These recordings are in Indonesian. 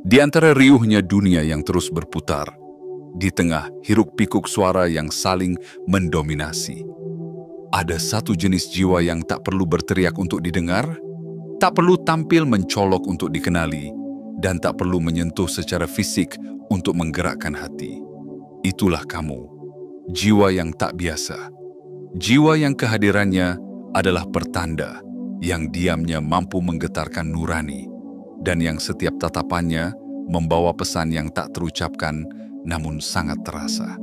Di antara riuhnya dunia yang terus berputar, di tengah hiruk-pikuk suara yang saling mendominasi, ada satu jenis jiwa yang tak perlu berteriak untuk didengar, tak perlu tampil mencolok untuk dikenali, dan tak perlu menyentuh secara fisik untuk menggerakkan hati. Itulah kamu, jiwa yang tak biasa. Jiwa yang kehadirannya adalah pertanda, yang diamnya mampu menggetarkan nurani, dan yang setiap tatapannya membawa pesan yang tak terucapkan namun sangat terasa.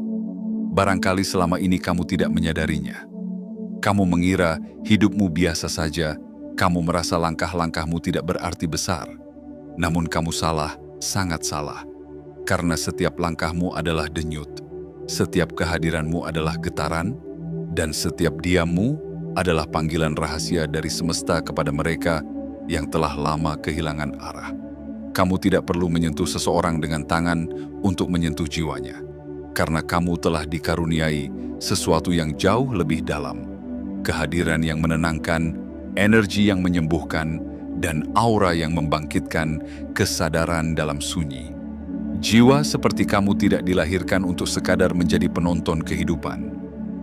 Barangkali selama ini kamu tidak menyadarinya. Kamu mengira hidupmu biasa saja, kamu merasa langkah-langkahmu tidak berarti besar. Namun kamu salah, sangat salah. Karena setiap langkahmu adalah denyut, setiap kehadiranmu adalah getaran, dan setiap diammu adalah panggilan rahasia dari semesta kepada mereka yang telah lama kehilangan arah. Kamu tidak perlu menyentuh seseorang dengan tangan untuk menyentuh jiwanya, karena kamu telah dikaruniai sesuatu yang jauh lebih dalam. Kehadiran yang menenangkan, energi yang menyembuhkan, dan aura yang membangkitkan kesadaran dalam sunyi. Jiwa seperti kamu tidak dilahirkan untuk sekadar menjadi penonton kehidupan.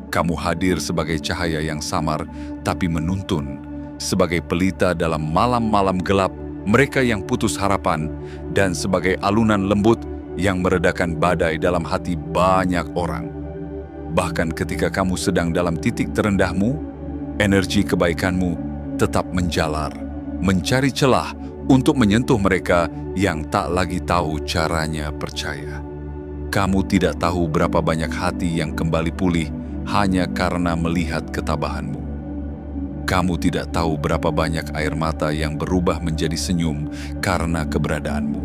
Kamu hadir sebagai cahaya yang samar, tapi menuntun, sebagai pelita dalam malam-malam gelap, mereka yang putus harapan, dan sebagai alunan lembut yang meredakan badai dalam hati banyak orang. Bahkan ketika kamu sedang dalam titik terendahmu, energi kebaikanmu tetap menjalar, mencari celah untuk menyentuh mereka yang tak lagi tahu caranya percaya. Kamu tidak tahu berapa banyak hati yang kembali pulih hanya karena melihat ketabahanmu. Kamu tidak tahu berapa banyak air mata yang berubah menjadi senyum karena keberadaanmu.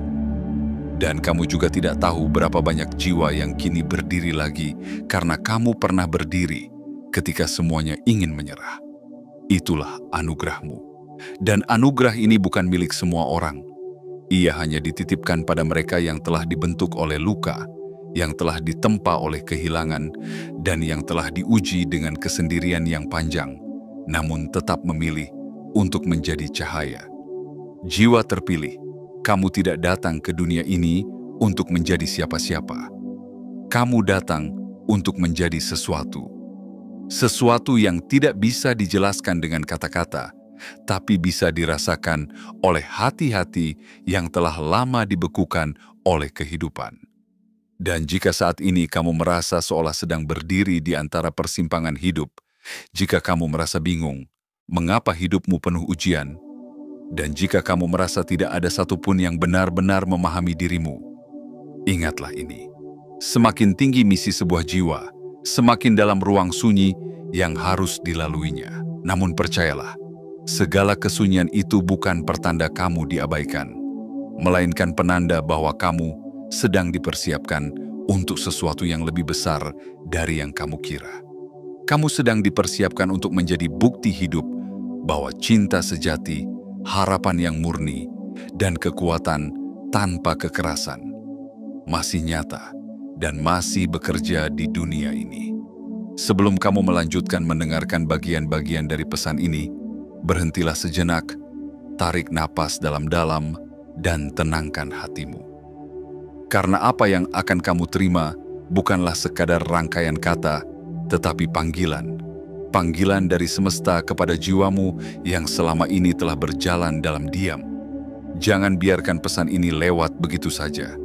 Dan kamu juga tidak tahu berapa banyak jiwa yang kini berdiri lagi karena kamu pernah berdiri ketika semuanya ingin menyerah. Itulah anugerahmu. Dan anugerah ini bukan milik semua orang. Ia hanya dititipkan pada mereka yang telah dibentuk oleh luka, yang telah ditempa oleh kehilangan, dan yang telah diuji dengan kesendirian yang panjang, namun tetap memilih untuk menjadi cahaya. Jiwa terpilih, kamu tidak datang ke dunia ini untuk menjadi siapa-siapa. Kamu datang untuk menjadi sesuatu. Sesuatu yang tidak bisa dijelaskan dengan kata-kata, tapi bisa dirasakan oleh hati-hati yang telah lama dibekukan oleh kehidupan. Dan jika saat ini kamu merasa seolah sedang berdiri di antara persimpangan hidup, jika kamu merasa bingung, mengapa hidupmu penuh ujian, dan jika kamu merasa tidak ada satupun yang benar-benar memahami dirimu, ingatlah ini. Semakin tinggi misi sebuah jiwa, semakin dalam ruang sunyi yang harus dilaluinya. Namun percayalah, segala kesunyian itu bukan pertanda kamu diabaikan, melainkan penanda bahwa kamu sedang dipersiapkan untuk sesuatu yang lebih besar dari yang kamu kira. Kamu sedang dipersiapkan untuk menjadi bukti hidup bahwa cinta sejati, harapan yang murni, dan kekuatan tanpa kekerasan masih nyata dan masih bekerja di dunia ini. Sebelum kamu melanjutkan mendengarkan bagian-bagian dari pesan ini, berhentilah sejenak, tarik napas dalam-dalam, dan tenangkan hatimu. Karena apa yang akan kamu terima bukanlah sekadar rangkaian kata, tetapi panggilan. Panggilan dari semesta kepada jiwamu yang selama ini telah berjalan dalam diam. Jangan biarkan pesan ini lewat begitu saja.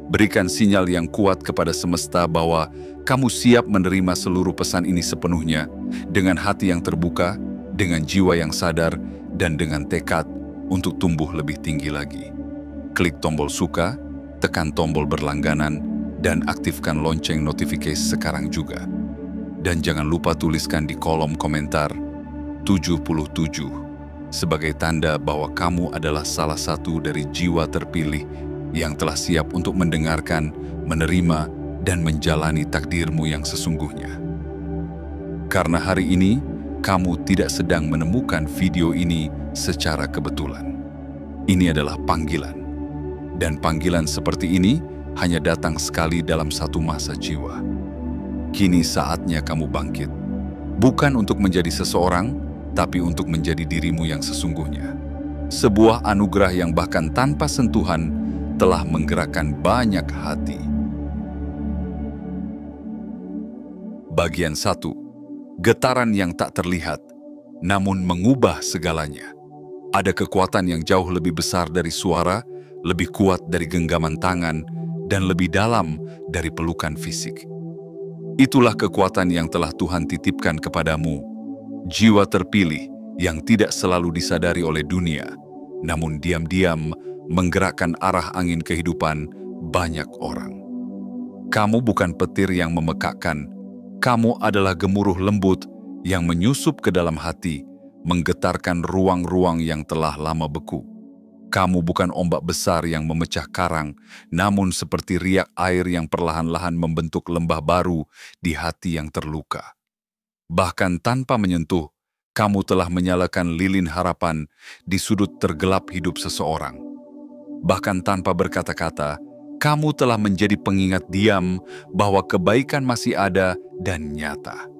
Berikan sinyal yang kuat kepada semesta bahwa kamu siap menerima seluruh pesan ini sepenuhnya, dengan hati yang terbuka, dengan jiwa yang sadar, dan dengan tekad untuk tumbuh lebih tinggi lagi. Klik tombol suka, tekan tombol berlangganan, dan aktifkan lonceng notifikasi sekarang juga. Dan jangan lupa tuliskan di kolom komentar 77 sebagai tanda bahwa kamu adalah salah satu dari jiwa terpilih yang telah siap untuk mendengarkan, menerima, dan menjalani takdirmu yang sesungguhnya. Karena hari ini, kamu tidak sedang menemukan video ini secara kebetulan. Ini adalah panggilan. Dan panggilan seperti ini hanya datang sekali dalam satu masa jiwa. Kini saatnya kamu bangkit. Bukan untuk menjadi seseorang, tapi untuk menjadi dirimu yang sesungguhnya. Sebuah anugerah yang bahkan tanpa sentuhan, telah menggerakkan banyak hati. Bagian 1. Getaran yang tak terlihat, namun mengubah segalanya. Ada kekuatan yang jauh lebih besar dari suara, lebih kuat dari genggaman tangan, dan lebih dalam dari pelukan fisik. Itulah kekuatan yang telah Tuhan titipkan kepadamu, jiwa terpilih yang tidak selalu disadari oleh dunia, namun diam-diam menggerakkan arah angin kehidupan banyak orang. Kamu bukan petir yang memekakkan, kamu adalah gemuruh lembut yang menyusup ke dalam hati, menggetarkan ruang-ruang yang telah lama beku. Kamu bukan ombak besar yang memecah karang, namun seperti riak air yang perlahan-lahan membentuk lembah baru di hati yang terluka. Bahkan tanpa menyentuh, kamu telah menyalakan lilin harapan di sudut tergelap hidup seseorang. Bahkan tanpa berkata-kata, kamu telah menjadi pengingat diam bahwa kebaikan masih ada dan nyata.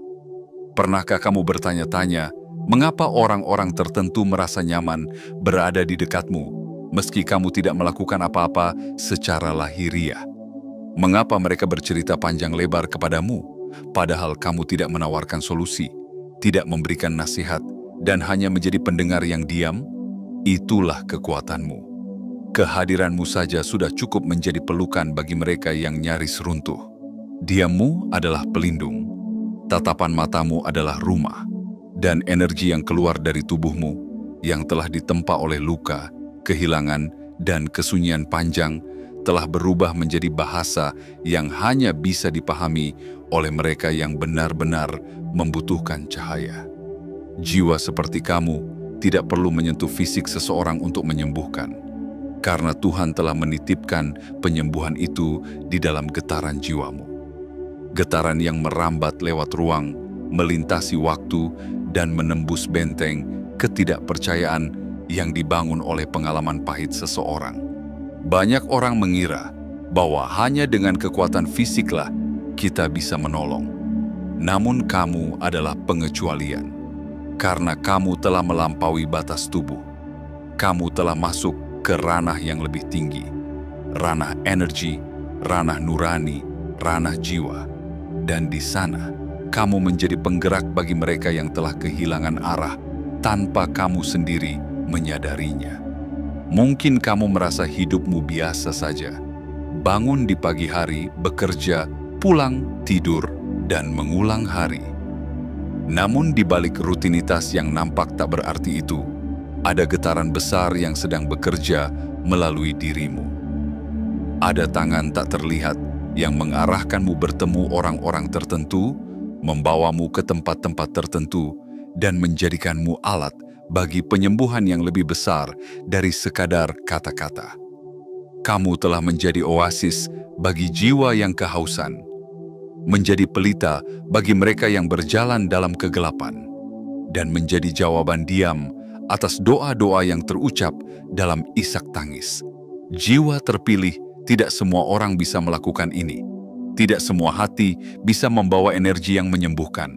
Pernahkah kamu bertanya-tanya, mengapa orang-orang tertentu merasa nyaman berada di dekatmu, meski kamu tidak melakukan apa-apa secara lahiriah? Mengapa mereka bercerita panjang lebar kepadamu, padahal kamu tidak menawarkan solusi, tidak memberikan nasihat, dan hanya menjadi pendengar yang diam? Itulah kekuatanmu. Kehadiranmu saja sudah cukup menjadi pelukan bagi mereka yang nyaris runtuh. Diammu adalah pelindung, tatapan matamu adalah rumah, dan energi yang keluar dari tubuhmu yang telah ditempa oleh luka, kehilangan, dan kesunyian panjang telah berubah menjadi bahasa yang hanya bisa dipahami oleh mereka yang benar-benar membutuhkan cahaya. Jiwa seperti kamu tidak perlu menyentuh fisik seseorang untuk menyembuhkan, karena Tuhan telah menitipkan penyembuhan itu di dalam getaran jiwamu. Getaran yang merambat lewat ruang, melintasi waktu, dan menembus benteng ketidakpercayaan yang dibangun oleh pengalaman pahit seseorang. Banyak orang mengira bahwa hanya dengan kekuatan fisiklah kita bisa menolong. Namun kamu adalah pengecualian, karena kamu telah melampaui batas tubuh. Kamu telah masuk ke ranah yang lebih tinggi, ranah energi, ranah nurani, ranah jiwa. Dan di sana, kamu menjadi penggerak bagi mereka yang telah kehilangan arah tanpa kamu sendiri menyadarinya. Mungkin kamu merasa hidupmu biasa saja. Bangun di pagi hari, bekerja, pulang, tidur, dan mengulang hari. Namun di balik rutinitas yang nampak tak berarti itu, ada getaran besar yang sedang bekerja melalui dirimu. Ada tangan tak terlihat yang mengarahkanmu bertemu orang-orang tertentu, membawamu ke tempat-tempat tertentu, dan menjadikanmu alat bagi penyembuhan yang lebih besar dari sekadar kata-kata. Kamu telah menjadi oasis bagi jiwa yang kehausan, menjadi pelita bagi mereka yang berjalan dalam kegelapan, dan menjadi jawaban diam atas doa-doa yang terucap dalam isak tangis. Jiwa terpilih, tidak semua orang bisa melakukan ini. Tidak semua hati bisa membawa energi yang menyembuhkan.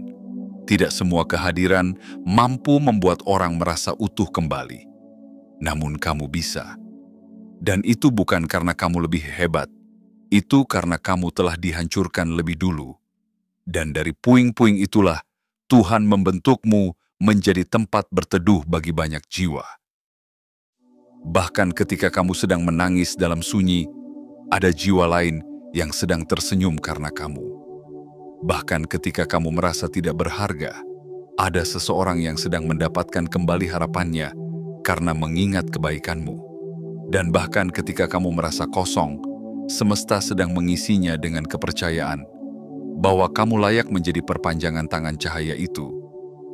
Tidak semua kehadiran mampu membuat orang merasa utuh kembali. Namun kamu bisa. Dan itu bukan karena kamu lebih hebat. Itu karena kamu telah dihancurkan lebih dulu. Dan dari puing-puing itulah Tuhan membentukmu menjadi tempat berteduh bagi banyak jiwa. Bahkan ketika kamu sedang menangis dalam sunyi, ada jiwa lain yang sedang tersenyum karena kamu. Bahkan ketika kamu merasa tidak berharga, ada seseorang yang sedang mendapatkan kembali harapannya karena mengingat kebaikanmu. Dan bahkan ketika kamu merasa kosong, semesta sedang mengisinya dengan kepercayaan bahwa kamu layak menjadi perpanjangan tangan cahaya itu.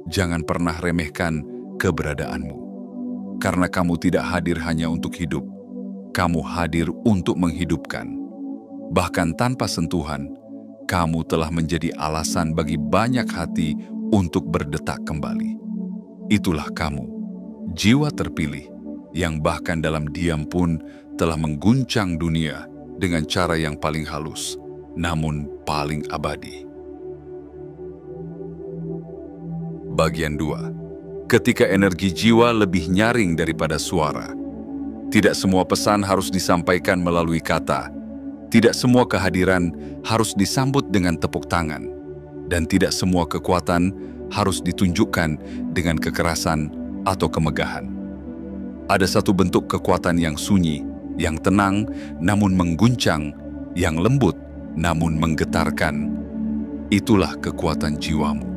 Jangan pernah remehkan keberadaanmu. Karena kamu tidak hadir hanya untuk hidup, kamu hadir untuk menghidupkan. Bahkan tanpa sentuhan, kamu telah menjadi alasan bagi banyak hati untuk berdetak kembali. Itulah kamu, jiwa terpilih, yang bahkan dalam diam pun telah mengguncang dunia dengan cara yang paling halus, namun paling abadi. Bagian 2. Ketika energi jiwa lebih nyaring daripada suara. Tidak semua pesan harus disampaikan melalui kata. Tidak semua kehadiran harus disambut dengan tepuk tangan. Dan tidak semua kekuatan harus ditunjukkan dengan kekerasan atau kemegahan. Ada satu bentuk kekuatan yang sunyi, yang tenang namun mengguncang, yang lembut namun menggetarkan. Itulah kekuatan jiwamu.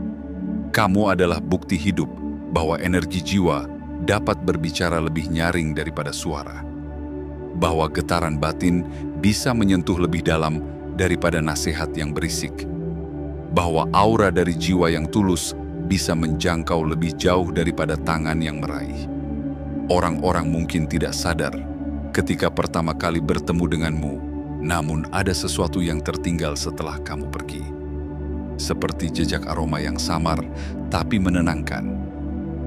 Kamu adalah bukti hidup bahwa energi jiwa dapat berbicara lebih nyaring daripada suara. Bahwa getaran batin bisa menyentuh lebih dalam daripada nasihat yang berisik. Bahwa aura dari jiwa yang tulus bisa menjangkau lebih jauh daripada tangan yang meraih. Orang-orang mungkin tidak sadar ketika pertama kali bertemu denganmu, namun ada sesuatu yang tertinggal setelah kamu pergi. Seperti jejak aroma yang samar tapi menenangkan.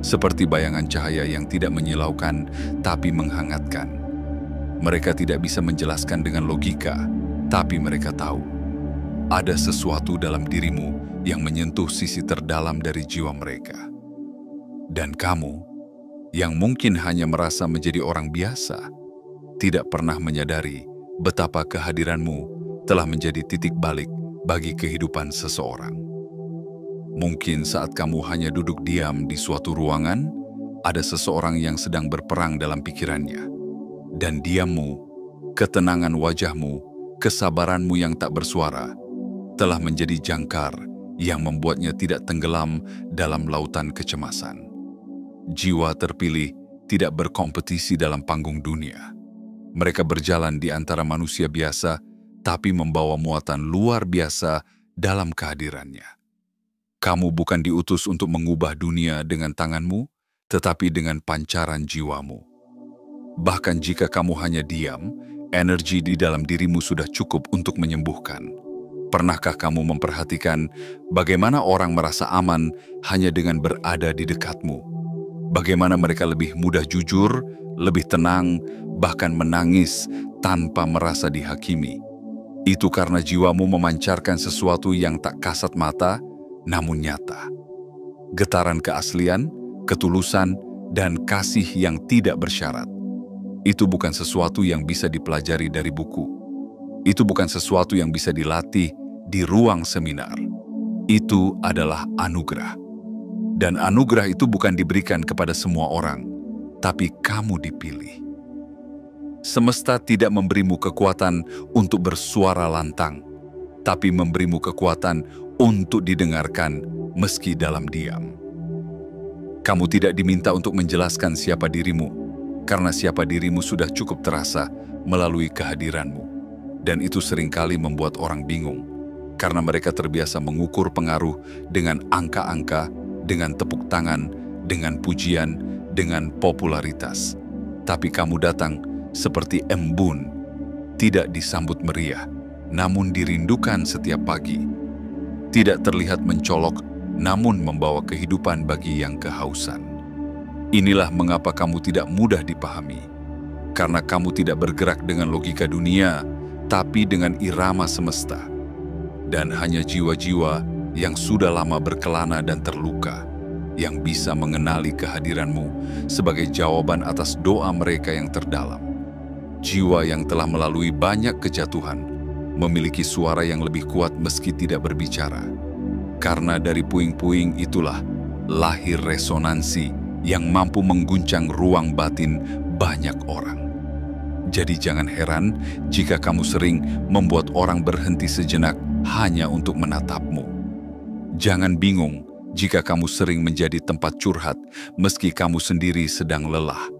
Seperti bayangan cahaya yang tidak menyilaukan tapi menghangatkan. Mereka tidak bisa menjelaskan dengan logika, tapi mereka tahu. Ada sesuatu dalam dirimu yang menyentuh sisi terdalam dari jiwa mereka. Dan kamu, yang mungkin hanya merasa menjadi orang biasa, tidak pernah menyadari betapa kehadiranmu telah menjadi titik balik bagi kehidupan seseorang. Mungkin saat kamu hanya duduk diam di suatu ruangan, ada seseorang yang sedang berperang dalam pikirannya. Dan diammu, ketenangan wajahmu, kesabaranmu yang tak bersuara, telah menjadi jangkar yang membuatnya tidak tenggelam dalam lautan kecemasan. Jiwa terpilih tidak berkompetisi dalam panggung dunia. Mereka berjalan di antara manusia biasa, tapi membawa muatan luar biasa dalam kehadirannya. Kamu bukan diutus untuk mengubah dunia dengan tanganmu, tetapi dengan pancaran jiwamu. Bahkan jika kamu hanya diam, energi di dalam dirimu sudah cukup untuk menyembuhkan. Pernahkah kamu memperhatikan bagaimana orang merasa aman hanya dengan berada di dekatmu? Bagaimana mereka lebih mudah jujur, lebih tenang, bahkan menangis tanpa merasa dihakimi? Itu karena jiwamu memancarkan sesuatu yang tak kasat mata, namun nyata. Getaran keaslian, ketulusan, dan kasih yang tidak bersyarat. Itu bukan sesuatu yang bisa dipelajari dari buku. Itu bukan sesuatu yang bisa dilatih di ruang seminar. Itu adalah anugerah. Dan anugerah itu bukan diberikan kepada semua orang, tapi kamu dipilih. Semesta tidak memberimu kekuatan untuk bersuara lantang, tapi memberimu kekuatan untuk didengarkan meski dalam diam. Kamu tidak diminta untuk menjelaskan siapa dirimu, karena siapa dirimu sudah cukup terasa melalui kehadiranmu. Dan itu seringkali membuat orang bingung, karena mereka terbiasa mengukur pengaruh dengan angka-angka, dengan tepuk tangan, dengan pujian, dengan popularitas. Tapi kamu datang seperti embun, tidak disambut meriah, namun dirindukan setiap pagi. Tidak terlihat mencolok, namun membawa kehidupan bagi yang kehausan. Inilah mengapa kamu tidak mudah dipahami. Karena kamu tidak bergerak dengan logika dunia, tapi dengan irama semesta. Dan hanya jiwa-jiwa yang sudah lama berkelana dan terluka, yang bisa mengenali kehadiranmu sebagai jawaban atas doa mereka yang terdalam. Jiwa yang telah melalui banyak kejatuhan, memiliki suara yang lebih kuat meski tidak berbicara. Karena dari puing-puing itulah lahir resonansi yang mampu mengguncang ruang batin banyak orang. Jadi jangan heran jika kamu sering membuat orang berhenti sejenak hanya untuk menatapmu. Jangan bingung jika kamu sering menjadi tempat curhat meski kamu sendiri sedang lelah.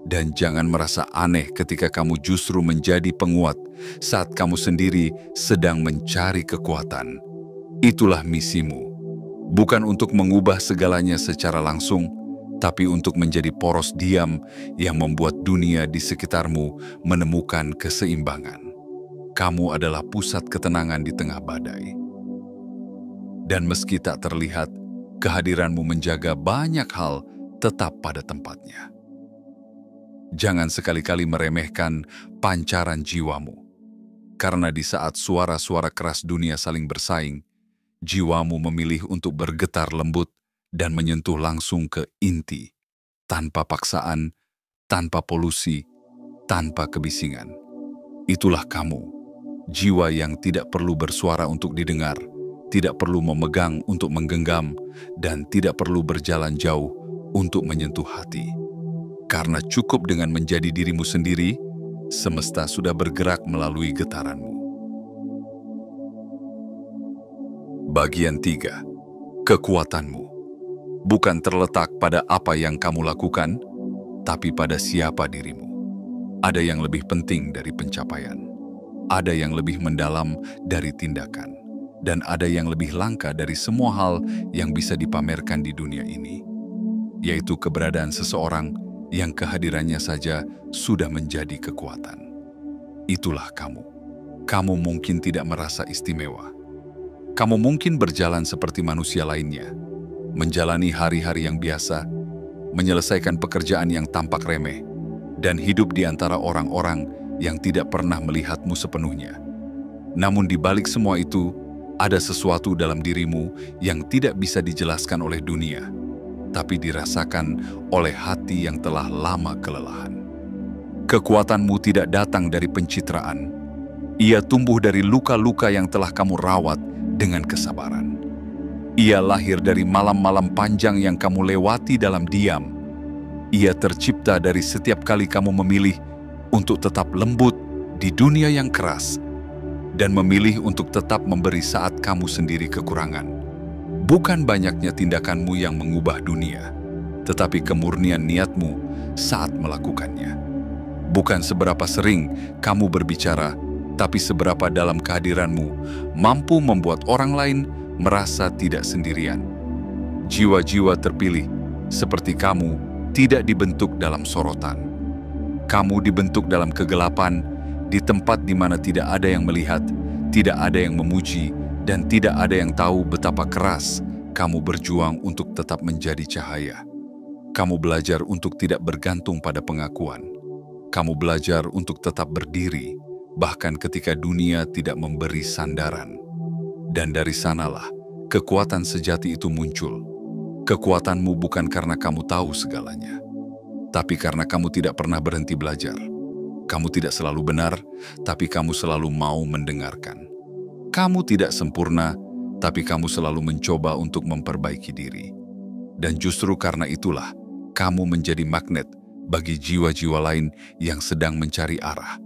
Dan jangan merasa aneh ketika kamu justru menjadi penguat saat kamu sendiri sedang mencari kekuatan. Itulah misimu. Bukan untuk mengubah segalanya secara langsung, tapi untuk menjadi poros diam yang membuat dunia di sekitarmu menemukan keseimbangan. Kamu adalah pusat ketenangan di tengah badai. Dan meski tak terlihat, kehadiranmu menjaga banyak hal tetap pada tempatnya. Jangan sekali-kali meremehkan pancaran jiwamu. Karena di saat suara-suara keras dunia saling bersaing, jiwamu memilih untuk bergetar lembut dan menyentuh langsung ke inti, tanpa paksaan, tanpa polusi, tanpa kebisingan. Itulah kamu, jiwa yang tidak perlu bersuara untuk didengar, tidak perlu memegang untuk menggenggam, dan tidak perlu berjalan jauh untuk menyentuh hati. Karena cukup dengan menjadi dirimu sendiri, semesta sudah bergerak melalui getaranmu. Bagian 3. Kekuatanmu bukan terletak pada apa yang kamu lakukan, tapi pada siapa dirimu. Ada yang lebih penting dari pencapaian, ada yang lebih mendalam dari tindakan, dan ada yang lebih langka dari semua hal yang bisa dipamerkan di dunia ini, yaitu keberadaan seseorang yang kehadirannya saja sudah menjadi kekuatan. Itulah kamu. Kamu mungkin tidak merasa istimewa. Kamu mungkin berjalan seperti manusia lainnya, menjalani hari-hari yang biasa, menyelesaikan pekerjaan yang tampak remeh, dan hidup di antara orang-orang yang tidak pernah melihatmu sepenuhnya. Namun di balik semua itu, ada sesuatu dalam dirimu yang tidak bisa dijelaskan oleh dunia, tapi dirasakan oleh hati yang telah lama kelelahan. Kekuatanmu tidak datang dari pencitraan. Ia tumbuh dari luka-luka yang telah kamu rawat dengan kesabaran. Ia lahir dari malam-malam panjang yang kamu lewati dalam diam. Ia tercipta dari setiap kali kamu memilih untuk tetap lembut di dunia yang keras dan memilih untuk tetap memberi saat kamu sendiri kekurangan. Bukan banyaknya tindakanmu yang mengubah dunia, tetapi kemurnian niatmu saat melakukannya. Bukan seberapa sering kamu berbicara, tapi seberapa dalam kehadiranmu mampu membuat orang lain merasa tidak sendirian. Jiwa-jiwa terpilih seperti kamu tidak dibentuk dalam sorotan. Kamu dibentuk dalam kegelapan, di tempat di mana tidak ada yang melihat, tidak ada yang memuji, dan tidak ada yang tahu betapa keras kamu berjuang untuk tetap menjadi cahaya. Kamu belajar untuk tidak bergantung pada pengakuan. Kamu belajar untuk tetap berdiri, bahkan ketika dunia tidak memberi sandaran. Dan dari sanalah kekuatan sejati itu muncul. Kekuatanmu bukan karena kamu tahu segalanya, tapi karena kamu tidak pernah berhenti belajar. Kamu tidak selalu benar, tapi kamu selalu mau mendengarkan. Kamu tidak sempurna, tapi kamu selalu mencoba untuk memperbaiki diri. Dan justru karena itulah, kamu menjadi magnet bagi jiwa-jiwa lain yang sedang mencari arah.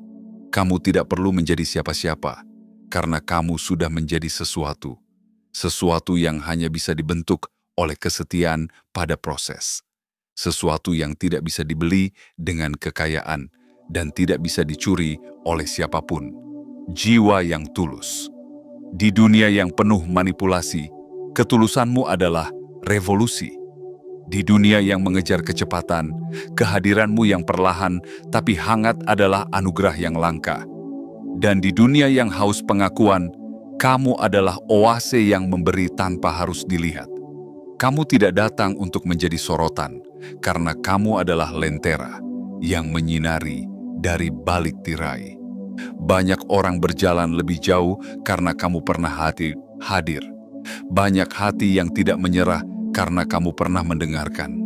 Kamu tidak perlu menjadi siapa-siapa, karena kamu sudah menjadi sesuatu. Sesuatu yang hanya bisa dibentuk oleh kesetiaan pada proses. Sesuatu yang tidak bisa dibeli dengan kekayaan dan tidak bisa dicuri oleh siapapun. Jiwa yang tulus. Di dunia yang penuh manipulasi, ketulusanmu adalah revolusi. Di dunia yang mengejar kecepatan, kehadiranmu yang perlahan tapi hangat adalah anugerah yang langka. Dan di dunia yang haus pengakuan, kamu adalah oase yang memberi tanpa harus dilihat. Kamu tidak datang untuk menjadi sorotan, karena kamu adalah lentera yang menyinari dari balik tirai. Banyak orang berjalan lebih jauh karena kamu pernah hadir. Banyak hati yang tidak menyerah karena kamu pernah mendengarkan.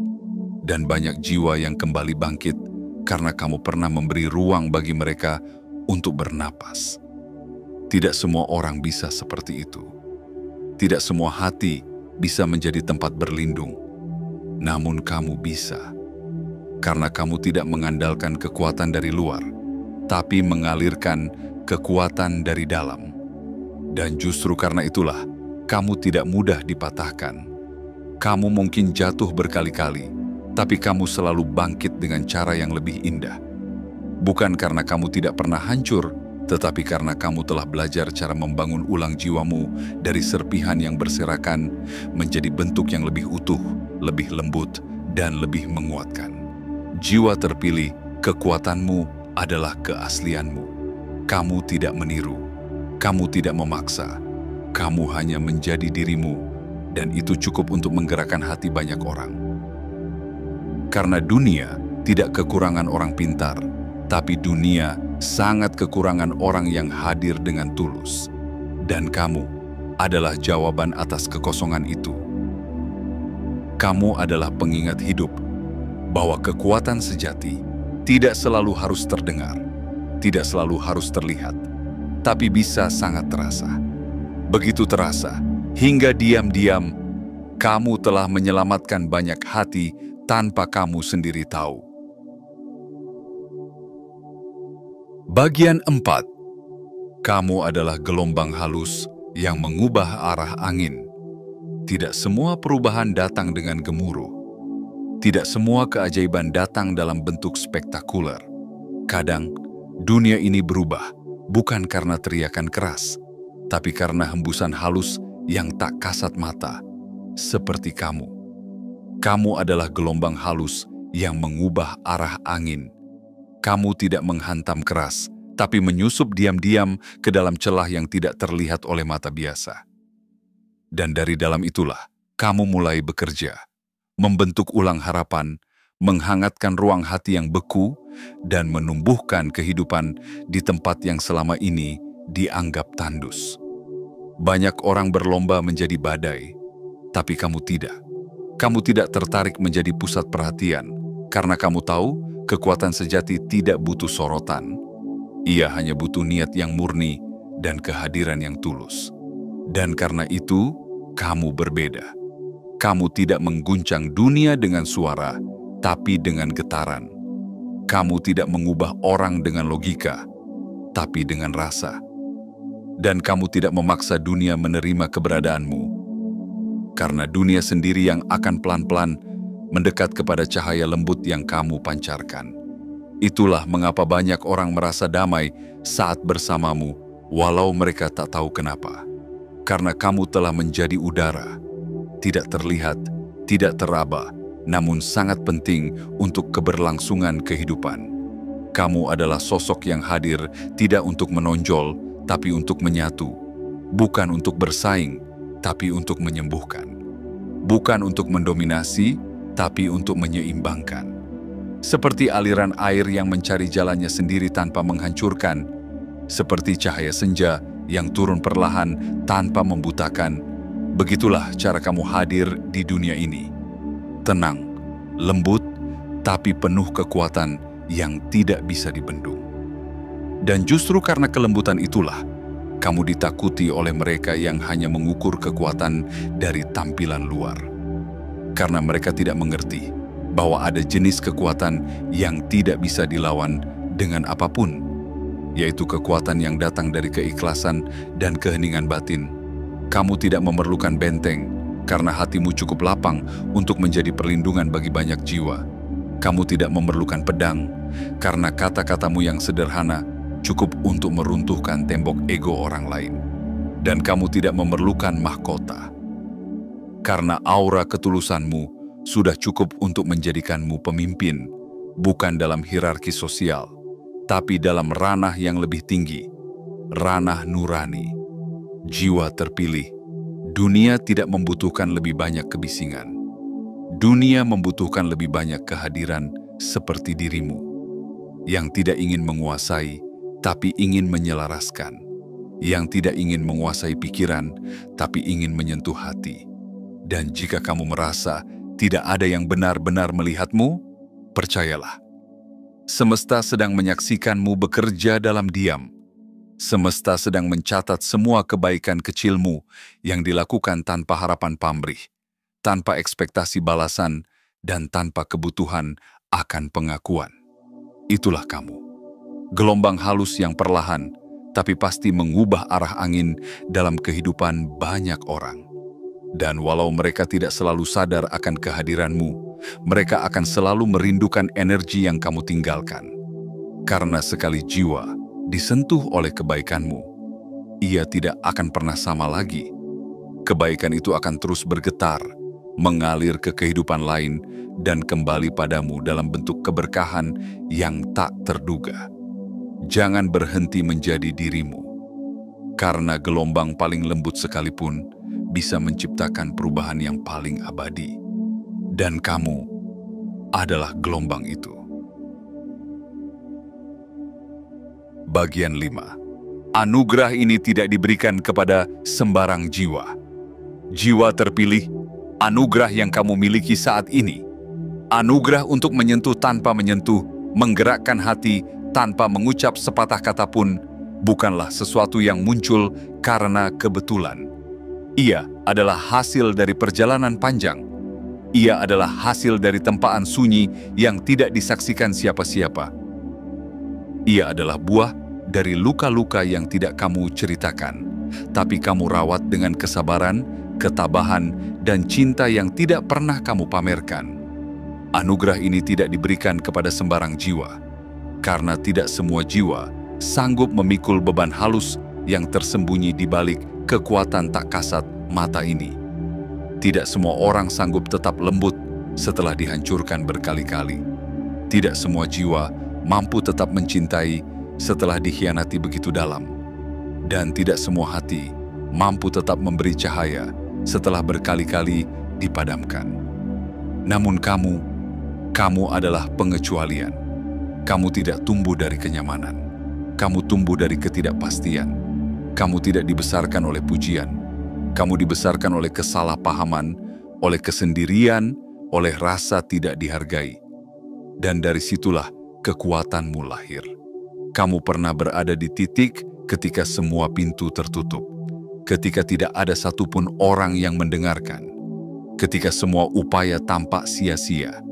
Dan banyak jiwa yang kembali bangkit karena kamu pernah memberi ruang bagi mereka untuk bernapas. Tidak semua orang bisa seperti itu. Tidak semua hati bisa menjadi tempat berlindung. Namun kamu bisa. Karena kamu tidak mengandalkan kekuatan dari luar, tapi mengalirkan kekuatan dari dalam. Dan justru karena itulah, kamu tidak mudah dipatahkan. Kamu mungkin jatuh berkali-kali, tapi kamu selalu bangkit dengan cara yang lebih indah. Bukan karena kamu tidak pernah hancur, tetapi karena kamu telah belajar cara membangun ulang jiwamu dari serpihan yang berserakan menjadi bentuk yang lebih utuh, lebih lembut, dan lebih menguatkan. Jiwa terpilih, kekuatanmu adalah keaslianmu. Kamu tidak meniru, kamu tidak memaksa, kamu hanya menjadi dirimu, dan itu cukup untuk menggerakkan hati banyak orang. Karena dunia tidak kekurangan orang pintar, tapi dunia sangat kekurangan orang yang hadir dengan tulus. Dan kamu adalah jawaban atas kekosongan itu. Kamu adalah pengingat hidup bahwa kekuatan sejati Tidak selalu harus terdengar, tidak selalu harus terlihat, tapi bisa sangat terasa. Begitu terasa, hingga diam-diam, kamu telah menyelamatkan banyak hati tanpa kamu sendiri tahu. Bagian 4. Kamu adalah gelombang halus yang mengubah arah angin. Tidak semua perubahan datang dengan gemuruh. Tidak semua keajaiban datang dalam bentuk spektakuler. Kadang, dunia ini berubah bukan karena teriakan keras, tapi karena hembusan halus yang tak kasat mata, seperti kamu. Kamu adalah gelombang halus yang mengubah arah angin. Kamu tidak menghantam keras, tapi menyusup diam-diam ke dalam celah yang tidak terlihat oleh mata biasa. Dan dari dalam itulah, kamu mulai bekerja, membentuk ulang harapan, menghangatkan ruang hati yang beku, dan menumbuhkan kehidupan di tempat yang selama ini dianggap tandus. Banyak orang berlomba menjadi badai, tapi kamu tidak. Kamu tidak tertarik menjadi pusat perhatian, karena kamu tahu kekuatan sejati tidak butuh sorotan. Ia hanya butuh niat yang murni dan kehadiran yang tulus. Dan karena itu, kamu berbeda. Kamu tidak mengguncang dunia dengan suara, tapi dengan getaran. Kamu tidak mengubah orang dengan logika, tapi dengan rasa. Dan kamu tidak memaksa dunia menerima keberadaanmu, karena dunia sendiri yang akan pelan-pelan mendekat kepada cahaya lembut yang kamu pancarkan. Itulah mengapa banyak orang merasa damai saat bersamamu, walau mereka tak tahu kenapa. Karena kamu telah menjadi udara, tidak terlihat, tidak teraba, namun sangat penting untuk keberlangsungan kehidupan. Kamu adalah sosok yang hadir tidak untuk menonjol, tapi untuk menyatu. Bukan untuk bersaing, tapi untuk menyembuhkan. Bukan untuk mendominasi, tapi untuk menyeimbangkan. Seperti aliran air yang mencari jalannya sendiri tanpa menghancurkan, seperti cahaya senja yang turun perlahan tanpa membutakan, begitulah cara kamu hadir di dunia ini. Tenang, lembut, tapi penuh kekuatan yang tidak bisa dibendung. Dan justru karena kelembutan itulah, kamu ditakuti oleh mereka yang hanya mengukur kekuatan dari tampilan luar. Karena mereka tidak mengerti bahwa ada jenis kekuatan yang tidak bisa dilawan dengan apapun, yaitu kekuatan yang datang dari keikhlasan dan keheningan batin. Kamu tidak memerlukan benteng, karena hatimu cukup lapang untuk menjadi perlindungan bagi banyak jiwa. Kamu tidak memerlukan pedang, karena kata-katamu yang sederhana cukup untuk meruntuhkan tembok ego orang lain. Dan kamu tidak memerlukan mahkota, karena aura ketulusanmu sudah cukup untuk menjadikanmu pemimpin, bukan dalam hierarki sosial, tapi dalam ranah yang lebih tinggi, ranah nurani. Jiwa terpilih, dunia tidak membutuhkan lebih banyak kebisingan. Dunia membutuhkan lebih banyak kehadiran seperti dirimu, yang tidak ingin menguasai, tapi ingin menyelaraskan. Yang tidak ingin menguasai pikiran, tapi ingin menyentuh hati. Dan jika kamu merasa tidak ada yang benar-benar melihatmu, percayalah. Semesta sedang menyaksikanmu bekerja dalam diam. Semesta sedang mencatat semua kebaikan kecilmu yang dilakukan tanpa harapan pamrih, tanpa ekspektasi balasan, dan tanpa kebutuhan akan pengakuan. Itulah kamu. Gelombang halus yang perlahan, tapi pasti mengubah arah angin dalam kehidupan banyak orang. Dan walau mereka tidak selalu sadar akan kehadiranmu, mereka akan selalu merindukan energi yang kamu tinggalkan. Karena sekali jiwa disentuh oleh kebaikanmu, ia tidak akan pernah sama lagi. Kebaikan itu akan terus bergetar, mengalir ke kehidupan lain, dan kembali padamu dalam bentuk keberkahan yang tak terduga. Jangan berhenti menjadi dirimu, karena gelombang paling lembut sekalipun bisa menciptakan perubahan yang paling abadi. Dan kamu adalah gelombang itu. Bagian 5. Anugerah ini tidak diberikan kepada sembarang jiwa. Jiwa terpilih, anugerah yang kamu miliki saat ini. Anugerah untuk menyentuh tanpa menyentuh, Menggerakkan hati tanpa mengucap sepatah kata pun bukanlah sesuatu yang muncul karena kebetulan. Ia adalah hasil dari perjalanan panjang. Ia adalah hasil dari tempaan sunyi yang tidak disaksikan siapa-siapa. Ia adalah buah dari luka-luka yang tidak kamu ceritakan, tapi kamu rawat dengan kesabaran, ketabahan, dan cinta yang tidak pernah kamu pamerkan. Anugerah ini tidak diberikan kepada sembarang jiwa, karena tidak semua jiwa sanggup memikul beban halus yang tersembunyi di balik kekuatan tak kasat mata ini. Tidak semua orang sanggup tetap lembut setelah dihancurkan berkali-kali. Tidak semua jiwa mampu tetap mencintai setelah dikhianati begitu dalam. Dan tidak semua hati mampu tetap memberi cahaya setelah berkali-kali dipadamkan. Namun kamu adalah pengecualian. Kamu tidak tumbuh dari kenyamanan. Kamu tumbuh dari ketidakpastian. Kamu tidak dibesarkan oleh pujian. Kamu dibesarkan oleh kesalahpahaman, oleh kesendirian, oleh rasa tidak dihargai. Dan dari situlah kekuatanmu lahir. Kamu pernah berada di titik ketika semua pintu tertutup, ketika tidak ada satupun orang yang mendengarkan, ketika semua upaya tampak sia-sia.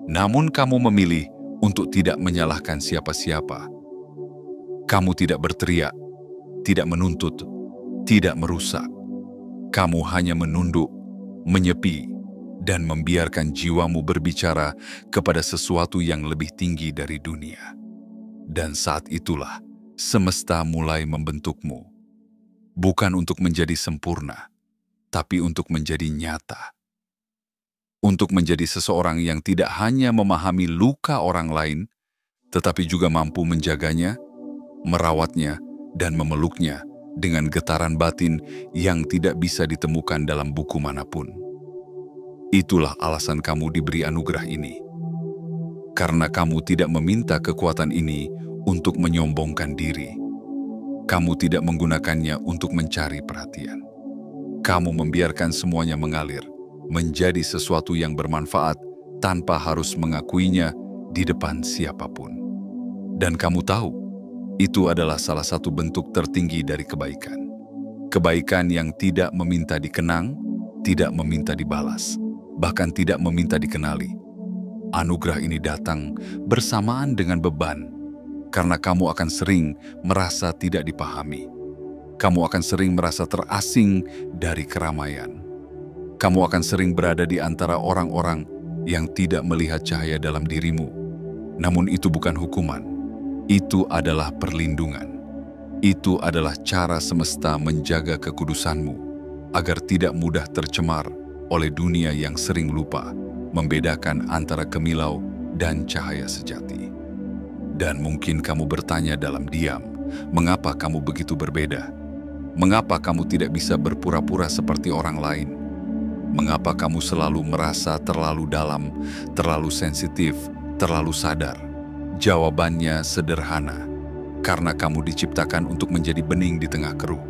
Namun kamu memilih untuk tidak menyalahkan siapa-siapa. Kamu tidak berteriak, tidak menuntut, tidak merusak. Kamu hanya menunduk, menyepi, dan membiarkan jiwamu berbicara kepada sesuatu yang lebih tinggi dari dunia. Dan saat itulah semesta mulai membentukmu. Bukan untuk menjadi sempurna, tapi untuk menjadi nyata. Untuk menjadi seseorang yang tidak hanya memahami luka orang lain, tetapi juga mampu menjaganya, merawatnya, dan memeluknya dengan getaran batin yang tidak bisa ditemukan dalam buku manapun. Itulah alasan kamu diberi anugerah ini. Karena kamu tidak meminta kekuatan ini untuk menyombongkan diri. Kamu tidak menggunakannya untuk mencari perhatian. Kamu membiarkan semuanya mengalir, menjadi sesuatu yang bermanfaat tanpa harus mengakuinya di depan siapapun. Dan kamu tahu, itu adalah salah satu bentuk tertinggi dari kebaikan. Kebaikan yang tidak meminta dikenang, tidak meminta dibalas, bahkan tidak meminta dikenali. Anugerah ini datang bersamaan dengan beban, karena kamu akan sering merasa tidak dipahami. Kamu akan sering merasa terasing dari keramaian. Kamu akan sering berada di antara orang-orang yang tidak melihat cahaya dalam dirimu. Namun itu bukan hukuman. Itu adalah perlindungan. Itu adalah cara semesta menjaga kekudusanmu, agar tidak mudah tercemar oleh dunia yang sering lupa membedakan antara kemilau dan cahaya sejati. Dan mungkin kamu bertanya dalam diam, mengapa kamu begitu berbeda? Mengapa kamu tidak bisa berpura-pura seperti orang lain? Mengapa kamu selalu merasa terlalu dalam, terlalu sensitif, terlalu sadar? Jawabannya sederhana, karena kamu diciptakan untuk menjadi bening di tengah keruh,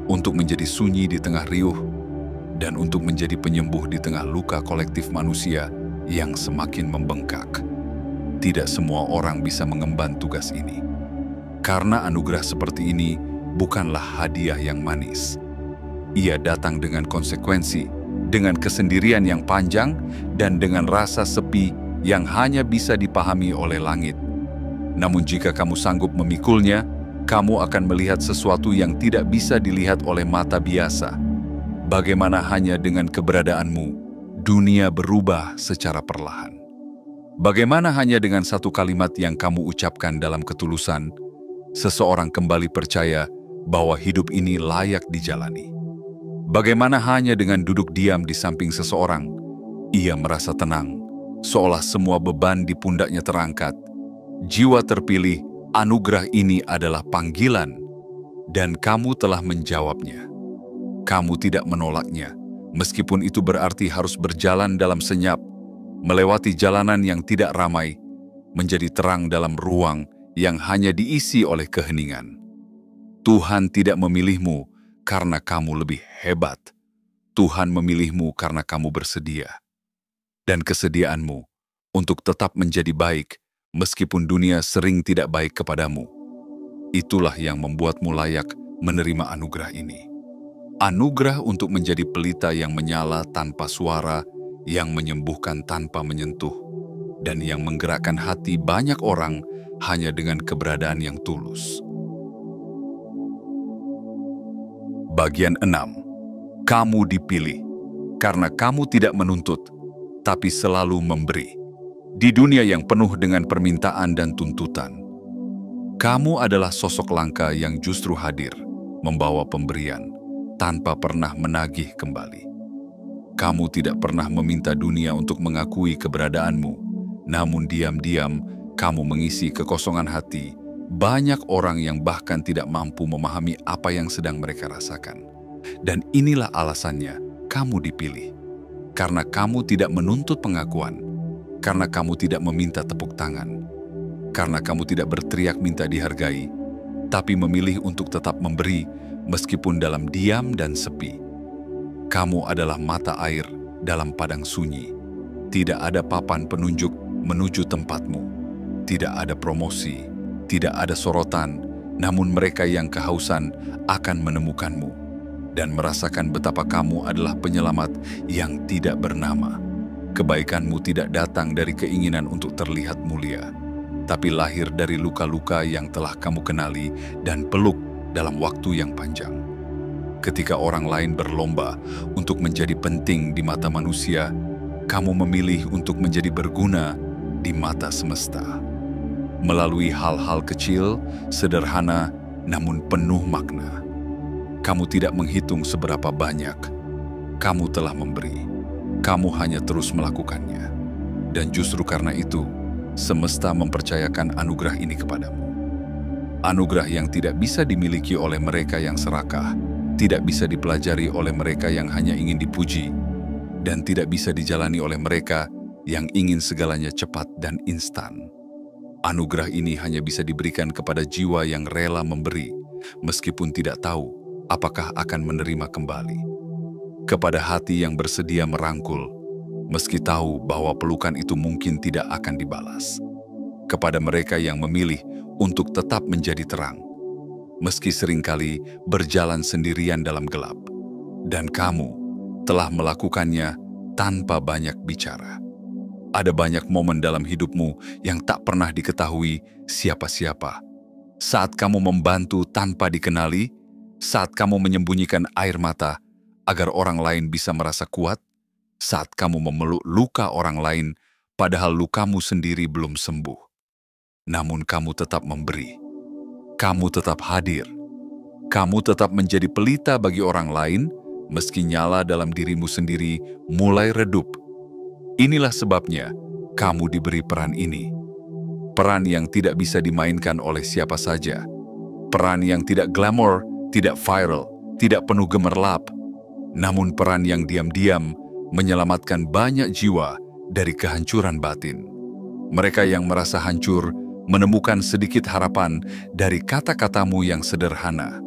untuk menjadi sunyi di tengah riuh, dan untuk menjadi penyembuh di tengah luka kolektif manusia yang semakin membengkak. Tidak semua orang bisa mengemban tugas ini. Karena anugerah seperti ini bukanlah hadiah yang manis. Ia datang dengan konsekuensi, dengan kesendirian yang panjang, dan dengan rasa sepi yang hanya bisa dipahami oleh langit. Namun jika kamu sanggup memikulnya, kamu akan melihat sesuatu yang tidak bisa dilihat oleh mata biasa. Bagaimana hanya dengan keberadaanmu, dunia berubah secara perlahan. Bagaimana hanya dengan satu kalimat yang kamu ucapkan dalam ketulusan, seseorang kembali percaya bahwa hidup ini layak dijalani. Bagaimana hanya dengan duduk diam di samping seseorang, ia merasa tenang, seolah semua beban di pundaknya terangkat. Jiwa terpilih, anugerah ini adalah panggilan, dan kamu telah menjawabnya. Kamu tidak menolaknya, meskipun itu berarti harus berjalan dalam senyap, melewati jalanan yang tidak ramai, menjadi terang dalam ruang yang hanya diisi oleh keheningan. Tuhan tidak memilihmu karena kamu lebih hebat. Tuhan memilihmu karena kamu bersedia. Dan kesediaanmu untuk tetap menjadi baik meskipun dunia sering tidak baik kepadamu. Itulah yang membuatmu layak menerima anugerah ini. Anugerah untuk menjadi pelita yang menyala tanpa suara, yang menyembuhkan tanpa menyentuh, dan yang menggerakkan hati banyak orang hanya dengan keberadaan yang tulus. Bagian 6. Kamu dipilih, karena kamu tidak menuntut, tapi selalu memberi. Di dunia yang penuh dengan permintaan dan tuntutan, kamu adalah sosok langka yang justru hadir, membawa pemberian, tanpa pernah menagih kembali. Kamu tidak pernah meminta dunia untuk mengakui keberadaanmu, namun diam-diam kamu mengisi kekosongan hati banyak orang yang bahkan tidak mampu memahami apa yang sedang mereka rasakan. Dan inilah alasannya kamu dipilih. Karena kamu tidak menuntut pengakuan, karena kamu tidak meminta tepuk tangan, karena kamu tidak berteriak minta dihargai, tapi memilih untuk tetap memberi meskipun dalam diam dan sepi. Kamu adalah mata air dalam padang sunyi. Tidak ada papan penunjuk menuju tempatmu. Tidak ada promosi, tidak ada sorotan, namun mereka yang kehausan akan menemukanmu dan merasakan betapa kamu adalah penyelamat yang tidak bernama. Kebaikanmu tidak datang dari keinginan untuk terlihat mulia, tapi lahir dari luka-luka yang telah kamu kenali dan peluk dalam waktu yang panjang. Ketika orang lain berlomba untuk menjadi penting di mata manusia, kamu memilih untuk menjadi berguna di mata semesta. Melalui hal-hal kecil, sederhana, namun penuh makna. Kamu tidak menghitung seberapa banyak kamu telah memberi. Kamu hanya terus melakukannya. Dan justru karena itu, semesta mempercayakan anugerah ini kepadamu. Anugerah yang tidak bisa dimiliki oleh mereka yang serakah, tidak bisa dipelajari oleh mereka yang hanya ingin dipuji, dan tidak bisa dijalani oleh mereka yang ingin segalanya cepat dan instan. Anugerah ini hanya bisa diberikan kepada jiwa yang rela memberi, meskipun tidak tahu apakah akan menerima kembali. Kepada hati yang bersedia merangkul, meski tahu bahwa pelukan itu mungkin tidak akan dibalas. Kepada mereka yang memilih untuk tetap menjadi terang, meski seringkali berjalan sendirian dalam gelap. Dan kamu telah melakukannya tanpa banyak bicara. Ada banyak momen dalam hidupmu yang tak pernah diketahui siapa-siapa. Saat kamu membantu tanpa dikenali, saat kamu menyembunyikan air mata agar orang lain bisa merasa kuat, saat kamu memeluk luka orang lain padahal lukamu sendiri belum sembuh. Namun kamu tetap memberi. Kamu tetap hadir. Kamu tetap menjadi pelita bagi orang lain meski nyala dalam dirimu sendiri mulai redup. Inilah sebabnya kamu diberi peran ini. Peran yang tidak bisa dimainkan oleh siapa saja. Peran yang tidak glamor, tidak viral, tidak penuh gemerlap. Namun peran yang diam-diam menyelamatkan banyak jiwa dari kehancuran batin. Mereka yang merasa hancur menemukan sedikit harapan dari kata-katamu yang sederhana.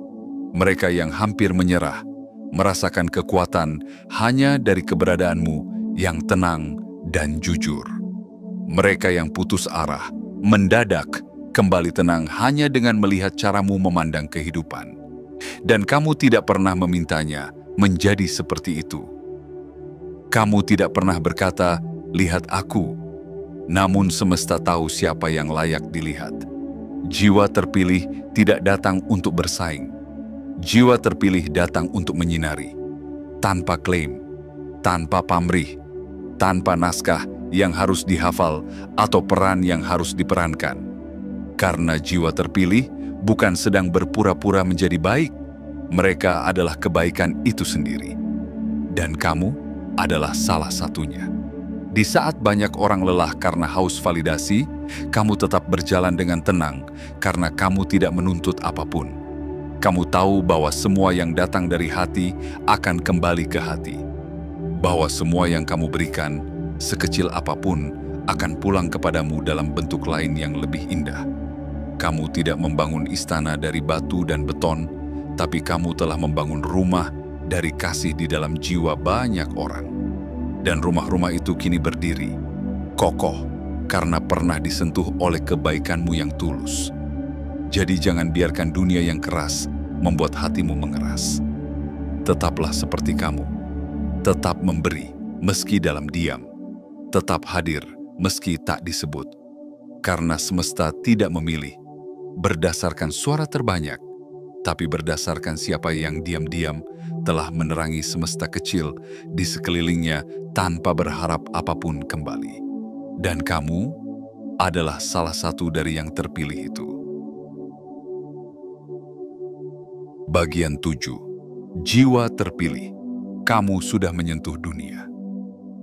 Mereka yang hampir menyerah merasakan kekuatan hanya dari keberadaanmu yang tenang dan jujur. Mereka yang putus arah, mendadak kembali tenang hanya dengan melihat caramu memandang kehidupan. Dan kamu tidak pernah memintanya menjadi seperti itu. Kamu tidak pernah berkata, "Lihat aku." Namun semesta tahu siapa yang layak dilihat. Jiwa terpilih tidak datang untuk bersaing. Jiwa terpilih datang untuk menyinari. Tanpa klaim, tanpa pamrih, tanpa naskah yang harus dihafal atau peran yang harus diperankan. Karena jiwa terpilih bukan sedang berpura-pura menjadi baik, mereka adalah kebaikan itu sendiri. Dan kamu adalah salah satunya. Di saat banyak orang lelah karena haus validasi, kamu tetap berjalan dengan tenang karena kamu tidak menuntut apapun. Kamu tahu bahwa semua yang datang dari hati akan kembali ke hati. Bahwa semua yang kamu berikan, sekecil apapun, akan pulang kepadamu dalam bentuk lain yang lebih indah. Kamu tidak membangun istana dari batu dan beton, tapi kamu telah membangun rumah dari kasih di dalam jiwa banyak orang. Dan rumah-rumah itu kini berdiri, kokoh, karena pernah disentuh oleh kebaikanmu yang tulus. Jadi jangan biarkan dunia yang keras membuat hatimu mengeras. Tetaplah seperti kamu, tetap memberi meski dalam diam, tetap hadir meski tak disebut. Karena semesta tidak memilih berdasarkan suara terbanyak, tapi berdasarkan siapa yang diam-diam telah menerangi semesta kecil di sekelilingnya tanpa berharap apapun kembali. Dan kamu adalah salah satu dari yang terpilih itu. Bagian 7. Jiwa terpilih. Kamu sudah menyentuh dunia.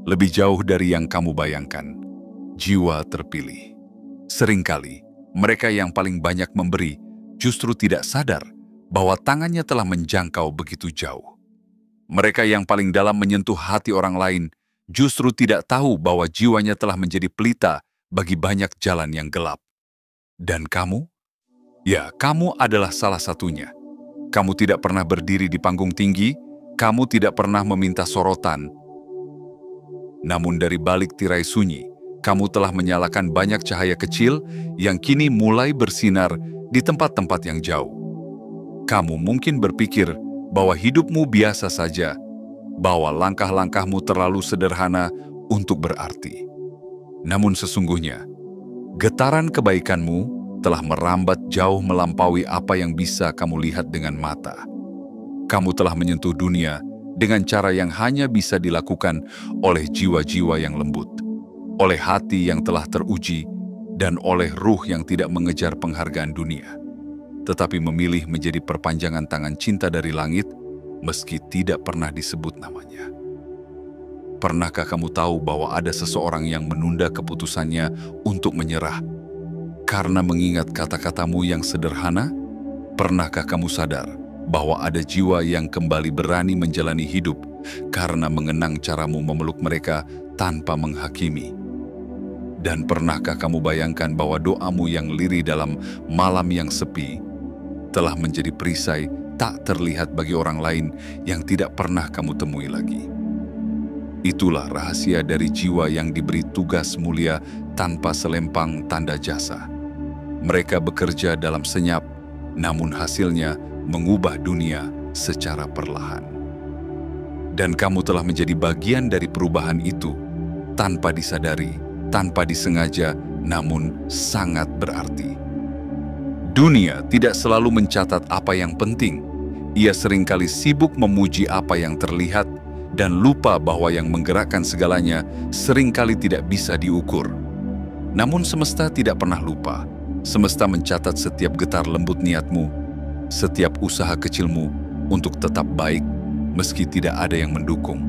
Lebih jauh dari yang kamu bayangkan. Jiwa terpilih. Seringkali, mereka yang paling banyak memberi justru tidak sadar bahwa tangannya telah menjangkau begitu jauh. Mereka yang paling dalam menyentuh hati orang lain justru tidak tahu bahwa jiwanya telah menjadi pelita bagi banyak jalan yang gelap. Dan kamu? Ya, kamu adalah salah satunya. Kamu tidak pernah berdiri di panggung tinggi, kamu tidak pernah meminta sorotan. Namun dari balik tirai sunyi, kamu telah menyalakan banyak cahaya kecil yang kini mulai bersinar di tempat-tempat yang jauh. Kamu mungkin berpikir bahwa hidupmu biasa saja, bahwa langkah-langkahmu terlalu sederhana untuk berarti. Namun sesungguhnya, getaran kebaikanmu telah merambat jauh melampaui apa yang bisa kamu lihat dengan mata. Kamu telah menyentuh dunia dengan cara yang hanya bisa dilakukan oleh jiwa-jiwa yang lembut, oleh hati yang telah teruji, dan oleh ruh yang tidak mengejar penghargaan dunia, tetapi memilih menjadi perpanjangan tangan cinta dari langit meski tidak pernah disebut namanya. Pernahkah kamu tahu bahwa ada seseorang yang menunda keputusannya untuk menyerah karena mengingat kata-katamu yang sederhana? Pernahkah kamu sadar bahwa ada jiwa yang kembali berani menjalani hidup karena mengenang caramu memeluk mereka tanpa menghakimi? Dan pernahkah kamu bayangkan bahwa doamu yang lirih dalam malam yang sepi telah menjadi perisai tak terlihat bagi orang lain yang tidak pernah kamu temui lagi? Itulah rahasia dari jiwa yang diberi tugas mulia tanpa selempang tanda jasa. Mereka bekerja dalam senyap, namun hasilnya mengubah dunia secara perlahan. Dan kamu telah menjadi bagian dari perubahan itu, tanpa disadari, tanpa disengaja, namun sangat berarti. Dunia tidak selalu mencatat apa yang penting. Ia seringkali sibuk memuji apa yang terlihat dan lupa bahwa yang menggerakkan segalanya seringkali tidak bisa diukur. Namun semesta tidak pernah lupa. Semesta mencatat setiap getar lembut niatmu, setiap usaha kecilmu untuk tetap baik meski tidak ada yang mendukung,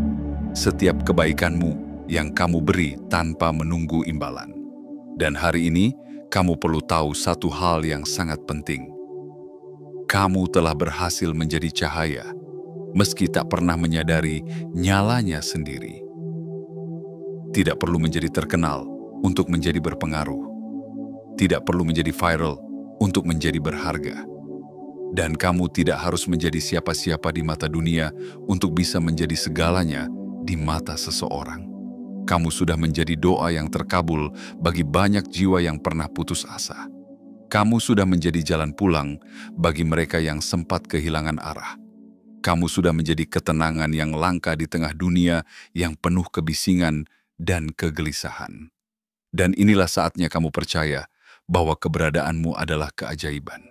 setiap kebaikanmu yang kamu beri tanpa menunggu imbalan. Dan hari ini, kamu perlu tahu satu hal yang sangat penting. Kamu telah berhasil menjadi cahaya, meski tak pernah menyadari nyalanya sendiri. Tidak perlu menjadi terkenal untuk menjadi berpengaruh. Tidak perlu menjadi viral untuk menjadi berharga. Dan kamu tidak harus menjadi siapa-siapa di mata dunia untuk bisa menjadi segalanya di mata seseorang. Kamu sudah menjadi doa yang terkabul bagi banyak jiwa yang pernah putus asa. Kamu sudah menjadi jalan pulang bagi mereka yang sempat kehilangan arah. Kamu sudah menjadi ketenangan yang langka di tengah dunia yang penuh kebisingan dan kegelisahan. Dan inilah saatnya kamu percaya bahwa keberadaanmu adalah keajaiban.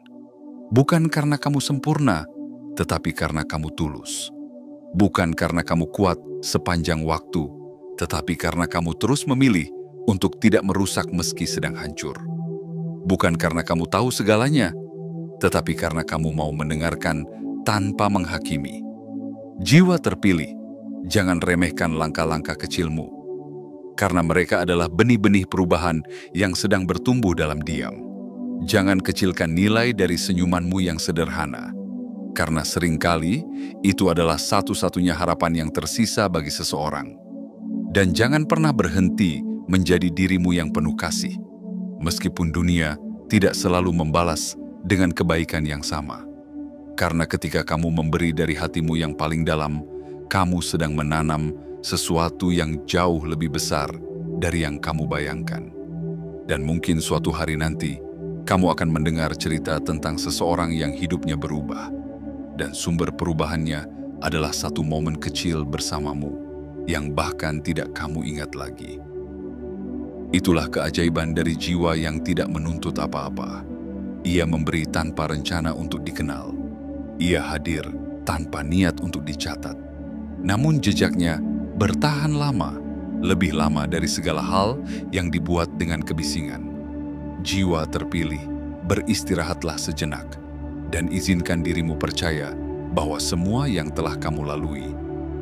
Bukan karena kamu sempurna, tetapi karena kamu tulus. Bukan karena kamu kuat sepanjang waktu, tetapi karena kamu terus memilih untuk tidak merusak meski sedang hancur. Bukan karena kamu tahu segalanya, tetapi karena kamu mau mendengarkan tanpa menghakimi. Jiwa terpilih, jangan remehkan langkah-langkah kecilmu, karena mereka adalah benih-benih perubahan yang sedang bertumbuh dalam diam. Jangan kecilkan nilai dari senyumanmu yang sederhana, karena seringkali itu adalah satu-satunya harapan yang tersisa bagi seseorang. Dan jangan pernah berhenti menjadi dirimu yang penuh kasih, meskipun dunia tidak selalu membalas dengan kebaikan yang sama. Karena ketika kamu memberi dari hatimu yang paling dalam, kamu sedang menanam sesuatu yang jauh lebih besar dari yang kamu bayangkan. Dan mungkin suatu hari nanti, kamu akan mendengar cerita tentang seseorang yang hidupnya berubah. Dan sumber perubahannya adalah satu momen kecil bersamamu yang bahkan tidak kamu ingat lagi. Itulah keajaiban dari jiwa yang tidak menuntut apa-apa. Ia memberi tanpa rencana untuk dikenal. Ia hadir tanpa niat untuk dicatat. Namun jejaknya bertahan lama, lebih lama dari segala hal yang dibuat dengan kebisingan. Jiwa terpilih, beristirahatlah sejenak, dan izinkan dirimu percaya bahwa semua yang telah kamu lalui,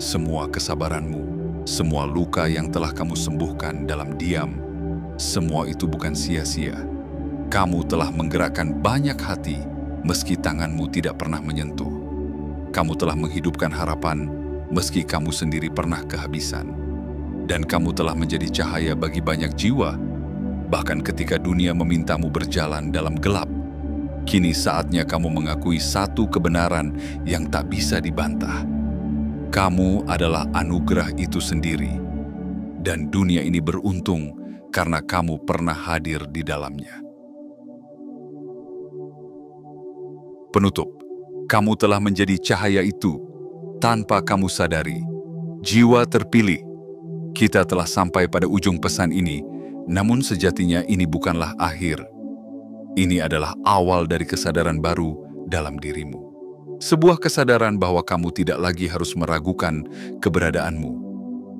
semua kesabaranmu, semua luka yang telah kamu sembuhkan dalam diam, semua itu bukan sia-sia. Kamu telah menggerakkan banyak hati meski tanganmu tidak pernah menyentuh. Kamu telah menghidupkan harapan meski kamu sendiri pernah kehabisan. Dan kamu telah menjadi cahaya bagi banyak jiwa, bahkan ketika dunia memintamu berjalan dalam gelap. Kini saatnya kamu mengakui satu kebenaran yang tak bisa dibantah. Kamu adalah anugerah itu sendiri, dan dunia ini beruntung karena kamu pernah hadir di dalamnya. Penutup, kamu telah menjadi cahaya itu tanpa kamu sadari. Jiwa terpilih, kita telah sampai pada ujung pesan ini, namun sejatinya ini bukanlah akhir. Ini adalah awal dari kesadaran baru dalam dirimu. Sebuah kesadaran bahwa kamu tidak lagi harus meragukan keberadaanmu.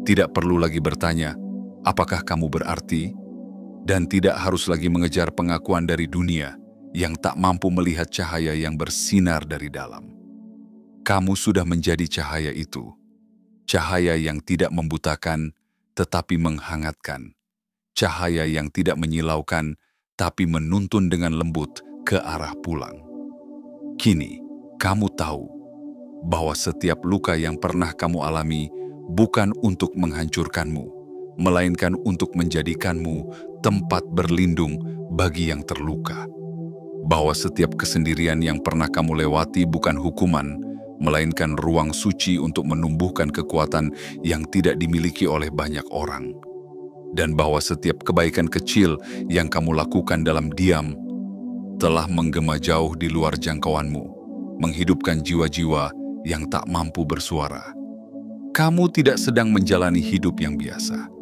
Tidak perlu lagi bertanya, apakah kamu berarti? Dan tidak harus lagi mengejar pengakuan dari dunia yang tak mampu melihat cahaya yang bersinar dari dalam. Kamu sudah menjadi cahaya itu. Cahaya yang tidak membutakan, tetapi menghangatkan. Cahaya yang tidak menyilaukan, tapi menuntun dengan lembut ke arah pulang. Kini, kamu tahu bahwa setiap luka yang pernah kamu alami bukan untuk menghancurkanmu, melainkan untuk menjadikanmu tempat berlindung bagi yang terluka. Bahwa setiap kesendirian yang pernah kamu lewati bukan hukuman, melainkan ruang suci untuk menumbuhkan kekuatan yang tidak dimiliki oleh banyak orang. Dan bahwa setiap kebaikan kecil yang kamu lakukan dalam diam telah menggema jauh di luar jangkauanmu, menghidupkan jiwa-jiwa yang tak mampu bersuara. Kamu tidak sedang menjalani hidup yang biasa.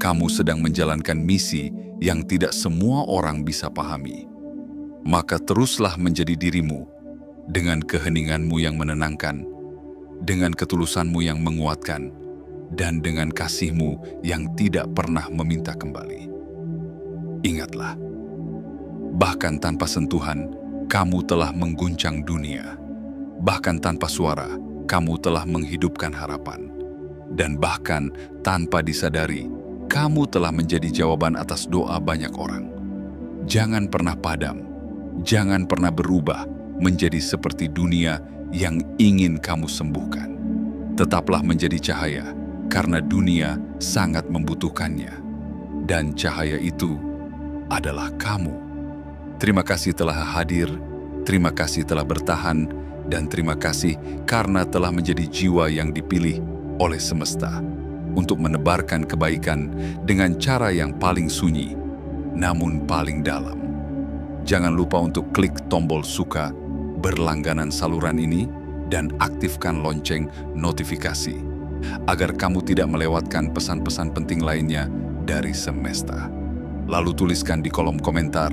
Kamu sedang menjalankan misi yang tidak semua orang bisa pahami. Maka teruslah menjadi dirimu, dengan keheninganmu yang menenangkan, dengan ketulusanmu yang menguatkan, dan dengan kasihmu yang tidak pernah meminta kembali. Ingatlah, bahkan tanpa sentuhan, kamu telah mengguncang dunia. Bahkan tanpa suara, kamu telah menghidupkan harapan. Dan bahkan tanpa disadari, kamu telah menjadi jawaban atas doa banyak orang. Jangan pernah padam. Jangan pernah berubah menjadi seperti dunia yang ingin kamu sembuhkan. Tetaplah menjadi cahaya, karena dunia sangat membutuhkannya. Dan cahaya itu adalah kamu. Terima kasih telah hadir, terima kasih telah bertahan, dan terima kasih karena telah menjadi jiwa yang dipilih oleh semesta untuk menebarkan kebaikan dengan cara yang paling sunyi, namun paling dalam. Jangan lupa untuk klik tombol suka, berlangganan saluran ini, dan aktifkan lonceng notifikasi, agar kamu tidak melewatkan pesan-pesan penting lainnya dari semesta. Lalu tuliskan di kolom komentar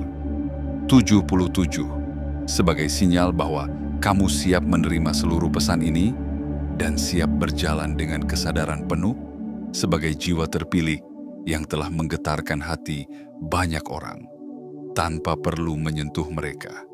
77 sebagai sinyal bahwa kamu siap menerima seluruh pesan ini dan siap berjalan dengan kesadaran penuh sebagai jiwa terpilih yang telah menggetarkan hati banyak orang tanpa perlu menyentuh mereka.